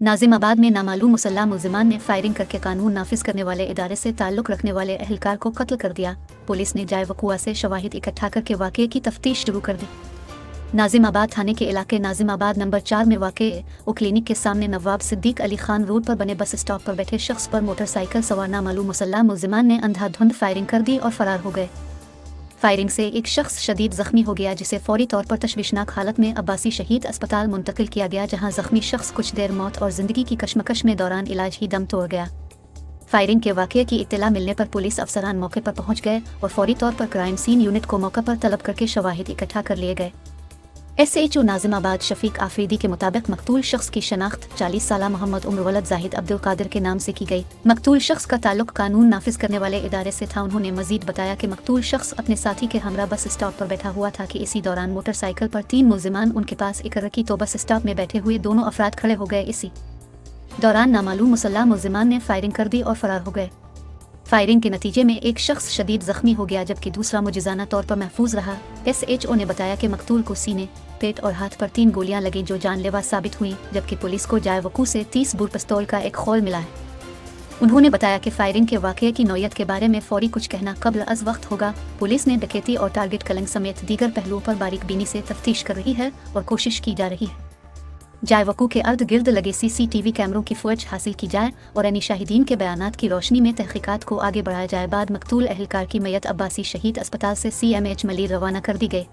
नाजिमाबाद में नामालूम मुसल्लह मुल्जिमान ने फायरिंग करके कानून नाफिज करने वाले इदारे से ताल्लुक़ रखने वाले अहलकार को कत्ल कर दिया। पुलिस ने जाए वक़ुआ से शवाहिद इकट्ठा करके वाक़े की तफ्तीश शुरू कर दी। नाजिमाबाद थाने के इलाके नाजिमाबाद नंबर 4 में वाक़े ओ क्लिनिक के सामने नवाब सिद्दीक अली खान रोड पर बने बस स्टॉप पर बैठे शख्स पर मोटरसाइकिल सवार नामालूम मुसल्लह मुल्जिमान ने अंधाधुंध फायरिंग कर दी और फरार हो गए। फायरिंग से एक शख्स शदीद जख्मी हो गया, जिसे फौरी तौर पर तशवीशनाक हालत में अब्बासी शहीद अस्पताल मुंतकिल किया गया, जहां जख्मी शख्स कुछ देर मौत और जिंदगी की कशमकश में दौरान इलाज ही दम तोड़ गया। फायरिंग के वाक़ये की इत्तला मिलने पर पुलिस अफसरान मौके पर पहुंच गए और फौरी तौर पर क्राइम सीन यूनिट को मौके पर तलब करके शवाहिद इकट्ठा कर लिए गए। SHO नाजिमाबाद शफीक आफरीदी के मुताबिक मकतूल शख्स की शनाख्त 40 साला मोहम्मद उम्र वलद जाहिद अब्दुल कादिर के नाम से की गई। मकतूल शख्स का ताल्लुक कानून नाफिज करने वाले इदारे से था। उन्होंने मजीद बताया कि मकतूल शख्स अपने साथी के हमरा बस स्टॉप पर बैठा हुआ था कि इसी दौरान मोटरसाइकिल पर 3 मुल्जिमान उनके पास इकर्र की तो बस स्टॉप में बैठे हुए दोनों अफराद खड़े हो गए। इसी दौरान नामालूम मुसल्लह मुल्जिमान ने फायरिंग कर दी और फरार हो गए। फायरिंग के नतीजे में एक शख्स शदीद जख्मी हो गया, जबकि दूसरा मुजिजाना तौर पर महफूज रहा। SHO ने बताया कि मकतूल को सीने, पेट और हाथ पर 3 गोलियां लगीं जो जानलेवा साबित हुई, जबकि पुलिस को जाए वकू से 30 बोर पिस्तौल का एक खोल मिला है। उन्होंने बताया कि फायरिंग के वाक़ये की नौयत के बारे में फौरी कुछ कहना कब्ल अज़ वक्त होगा। पुलिस ने डकैती और टारगेट कलिंग समेत दीगर पहलुओं पर बारीकबीनी से तफ्तीश कर रही है और कोशिश की जा रही है जाए वकू के अर्द गिर्द लगे CCTV कैमरों की फौज हासिल की जाए और यानी शाहिदीन के बयानात की रोशनी में तहकीकात को आगे बढ़ाया जाए। बाद मकतूल अहलकार की मैयत अब्बासी शहीद अस्पताल से CMH मली रवाना कर दी गई।